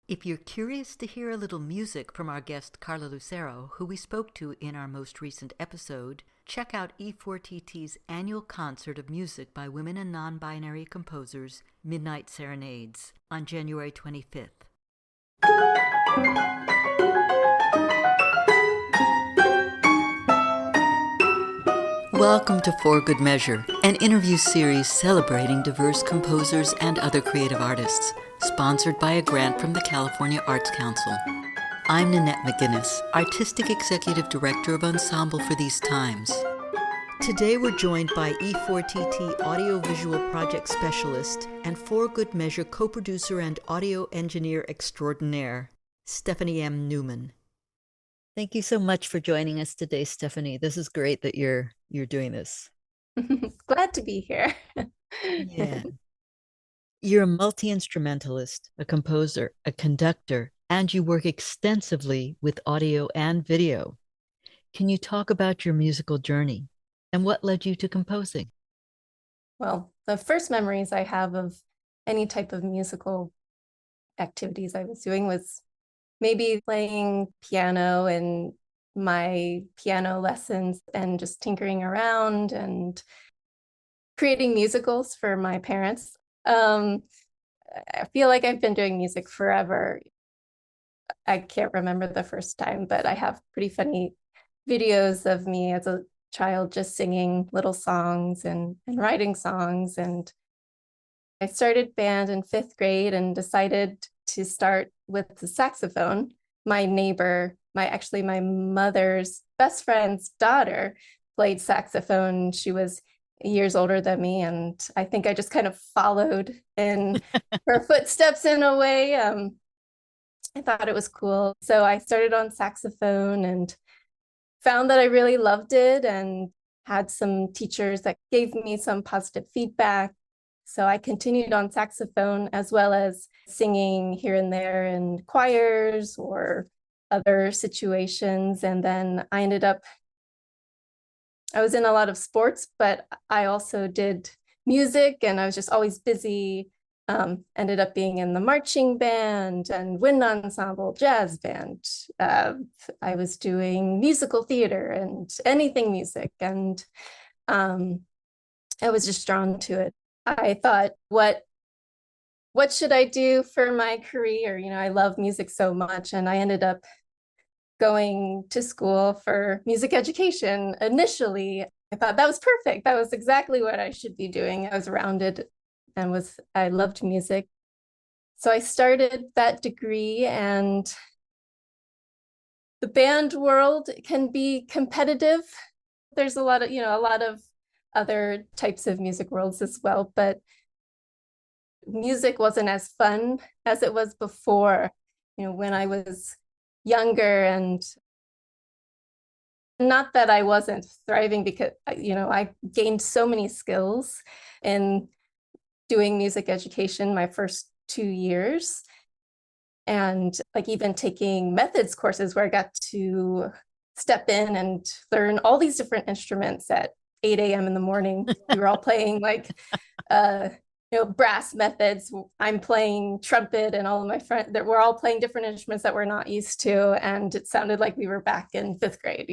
If you're curious to hear a little music from our guest Carla Lucero, who we spoke to in our most recent episode, check out E4TT's annual concert of music by women and non-binary composers, Midnight Serenades, on January 25th. Welcome to For Good Measure, an interview series celebrating diverse composers and other creative artists, sponsored by a grant from the California Arts Council. I'm Nanette McGuinness, Artistic Executive Director of Ensemble for these times. Today we're joined by E4TT Audiovisual Project Specialist and For Good Measure co-producer and audio engineer extraordinaire, Stephanie M. Neumann. Thank you so much for joining us today, Stephanie. This is great that you're doing this. Glad to be here. Yeah. You're a multi-instrumentalist, a composer, a conductor, and you work extensively with audio and video. Can you talk about your musical journey and what led you to composing? Well, the first memories I have of any type of musical activities I was doing was maybe playing piano in my piano lessons and just tinkering around and creating musicals for my parents. I feel like I've been doing music forever. I can't remember the first time, but I have pretty funny videos of me as a child just singing little songs and writing songs. And I started band in 5th grade and decided to start with the saxophone. My neighbor, my mother's best friend's daughter played saxophone. She was years older than me, and I think I just kind of followed in her footsteps in a way. I thought it was cool. So I started on saxophone and found that I really loved it and had some teachers that gave me some positive feedback. So I continued on saxophone as well as singing here and there in choirs or other situations. And then I was in a lot of sports, but I also did music and I was just always busy. Ended up being in the marching band and wind ensemble, jazz band. I was doing musical theater and anything music. And I was just drawn to it. I thought, what should I do for my career? I love music so much. And I ended up going to school for music education. Initially, I thought that was perfect. That was exactly what I should be doing. I was rounded and I loved music. So I started that degree, and the band world can be competitive. There's a lot of other types of music worlds as well, but music wasn't as fun as it was before, when I was younger. And not that I wasn't thriving, because, I gained so many skills in doing music education my first 2 years. And like even taking methods courses where I got to step in and learn all these different instruments at 8 a.m. in the morning. We were all playing like, brass methods. I'm playing trumpet, and all of my friends that we're all playing different instruments that we're not used to. And it sounded like we were back in 5th grade,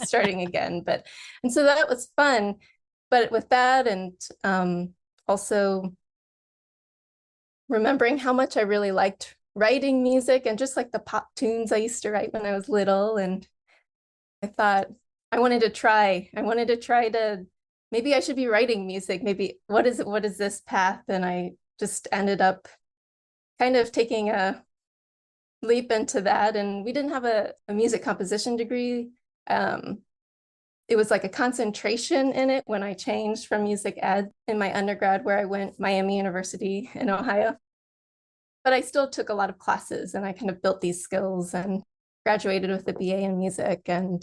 starting again. And so that was fun. But with that, and also remembering how much I really liked writing music and just like the pop tunes I used to write when I was little. And I thought I wanted to try to, maybe I should be writing music. Maybe what is this path? And I just ended up kind of taking a leap into that. And we didn't have a music composition degree. It was like a concentration in it when I changed from music ed in my undergrad, where I went Miami University in Ohio. But I still took a lot of classes, and I kind of built these skills and graduated with a BA in music. And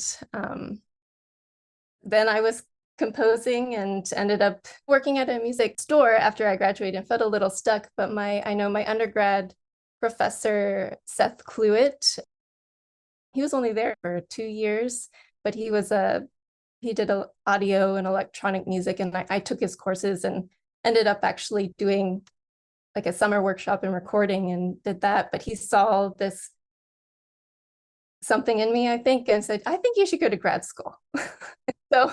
then I was composing and ended up working at a music store after I graduated and felt a little stuck. But I know my undergrad professor, Seth Cluett, he was only there for 2 years, but he did audio and electronic music, and I took his courses and ended up actually doing like a summer workshop in recording and did that. But he saw this something in me, I think, and said, I think you should go to grad school. So,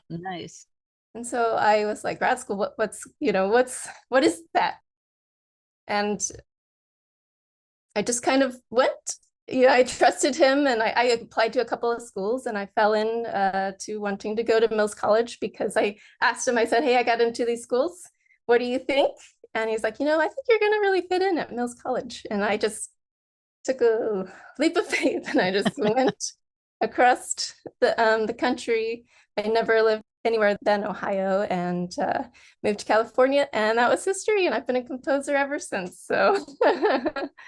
Nice. and so I was like, grad school, what is that? And I just kind of went. I trusted him, and I applied to a couple of schools, and I fell in to wanting to go to Mills College because I asked him, I said, hey, I got into these schools. What do you think? And he's like, I think you're going to really fit in at Mills College. And I just took a leap of faith, and I just went across the country. I never lived anywhere than Ohio, and moved to California, and that was history. And I've been a composer ever since. So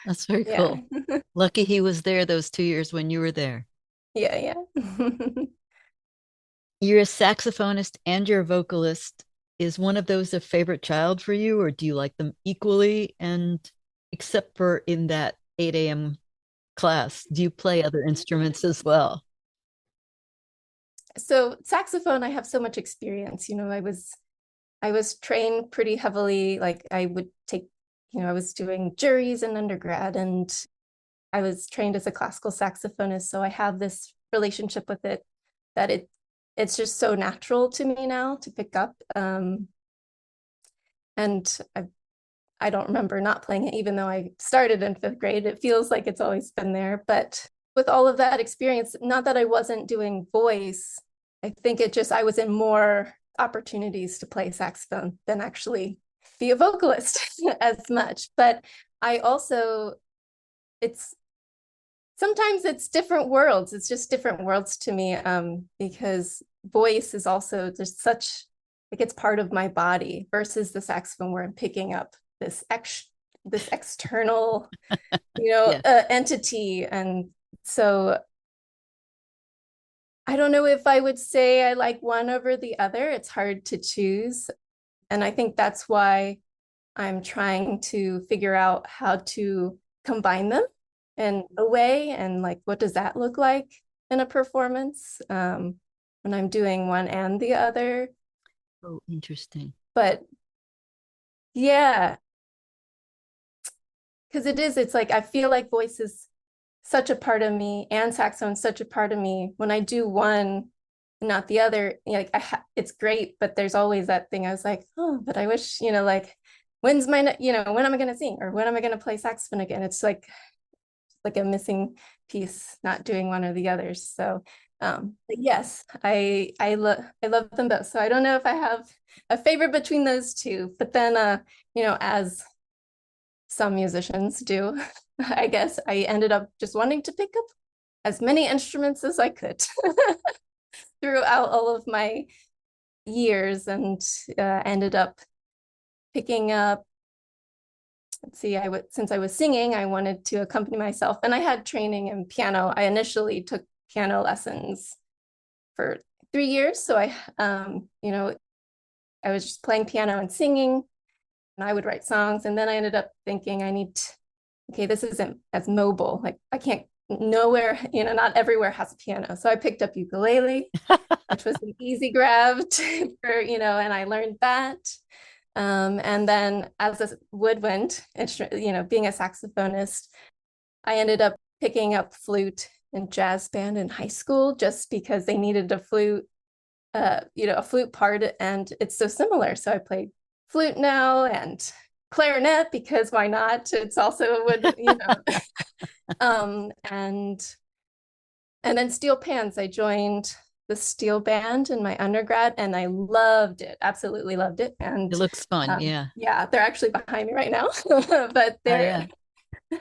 That's very yeah, cool. Lucky he was there those 2 years when you were there. yeah. You're a saxophonist and you're a vocalist. Is one of those a favorite child for you, or do you like them equally? And except for in that 8 a.m. class, do you play other instruments as well? So saxophone, I have so much experience. I was trained pretty heavily. Like I would take, I was doing juries in undergrad, and I was trained as a classical saxophonist. So I have this relationship with it that it's just so natural to me now to pick up. And I don't remember not playing it, even though I started in fifth grade. It feels like it's always been there. But with all of that experience, not that I wasn't doing voice, I think I was in more opportunities to play saxophone than actually be a vocalist as much. But I also, it's sometimes it's different worlds. It's just different worlds to me, because voice is also just like it's part of my body versus the saxophone where I'm picking up this external, Yeah. entity. And so I don't know if I would say I like one over the other. It's hard to choose. And I think that's why I'm trying to figure out how to combine them in a way. And like, what does that look like in a performance, when I'm doing one and the other? Oh, interesting. But yeah, because it's like, I feel like voice is such a part of me and saxophone such a part of me. When I do one and not the other, like it's great, but there's always that thing. I was like, oh, but I wish, like when am I going to sing, or when am I going to play saxophone again? It's like a missing piece, not doing one or the other. So but yes, I love them both. So I don't know if I have a favorite between those two, but then as some musicians do, I guess I ended up just wanting to pick up as many instruments as I could throughout all of my years, and ended up picking up, let's see, since I was singing, I wanted to accompany myself, and I had training in piano. I initially took piano lessons for 3 years. So I was just playing piano and singing, and I would write songs. And then I ended up thinking okay, this isn't as mobile. Like I can't nowhere, not everywhere has a piano. So I picked up ukulele, which was an easy grab and I learned that. And then as a woodwind instrument, being a saxophonist, I ended up picking up flute in jazz band in high school just because they needed a flute, a flute part, and it's so similar. So I played flute now, and clarinet because why not? It's also a wood, and then steel pans. I joined the steel band in my undergrad, and I loved it, absolutely loved it. And It looks fun. Yeah. yeah, they're actually behind me right now, but Oh, they're yeah.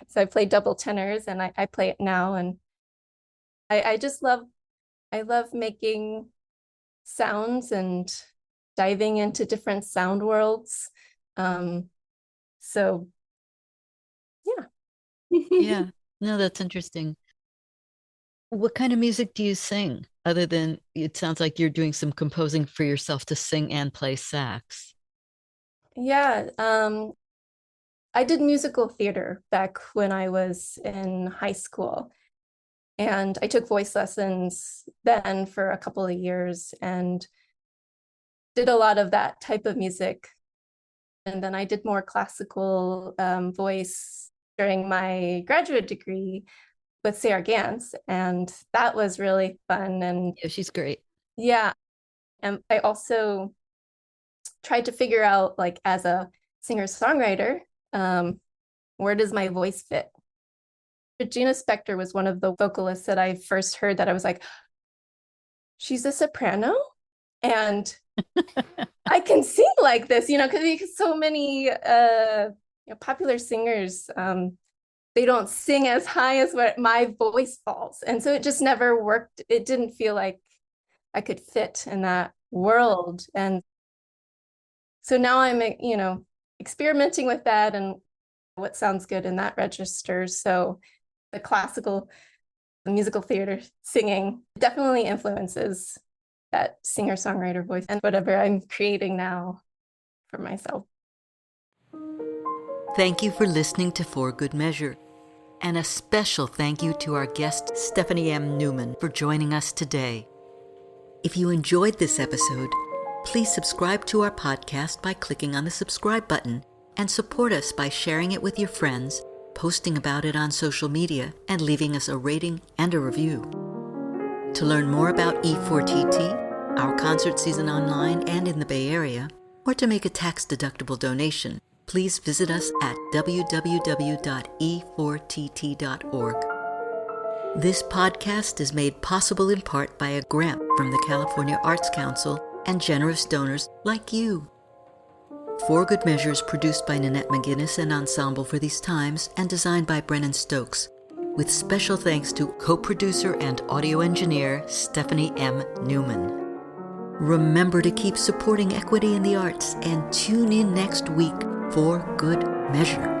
so I play double tenors, and I play it now, and I just I love making sounds and diving into different sound worlds. Um, so yeah. Yeah. No, that's interesting. What kind of music do you sing other than it sounds like you're doing some composing for yourself to sing and play sax? Yeah, I did musical theater back when I was in high school, and I took voice lessons then for a couple of years and did a lot of that type of music And then I did more classical voice during my graduate degree with Sarah Gans, and that was really fun. And Yeah, she's great. yeah, and I also tried to figure out, like, as a singer-songwriter, where does my voice fit? Regina Spektor was one of the vocalists that I first heard that I was like, she's a soprano, and I can sing like this, because so many popular singers, they don't sing as high as what my voice falls. And so it just never worked. It didn't feel like I could fit in that world. And so now I'm, experimenting with that and what sounds good in that register. So the classical, the musical theater singing definitely influences that singer-songwriter voice and whatever I'm creating now for myself. Thank you for listening to For Good Measure. And a special thank you to our guest, Stephanie M. Neumann, for joining us today. If you enjoyed this episode, please subscribe to our podcast by clicking on the subscribe button and support us by sharing it with your friends, posting about it on social media, and leaving us a rating and a review. To learn more about E4TT, our concert season online and in the Bay Area, or to make a tax-deductible donation, please visit us at www.e4tt.org. This podcast is made possible in part by a grant from the California Arts Council and generous donors like you. For Good Measure is produced by Nanette McGuinness and Ensemble for These Times and designed by Brennan Stokes, with special thanks to co-producer and audio engineer Stephanie M. Neumann. Remember to keep supporting equity in the arts and tune in next week for Good Measure.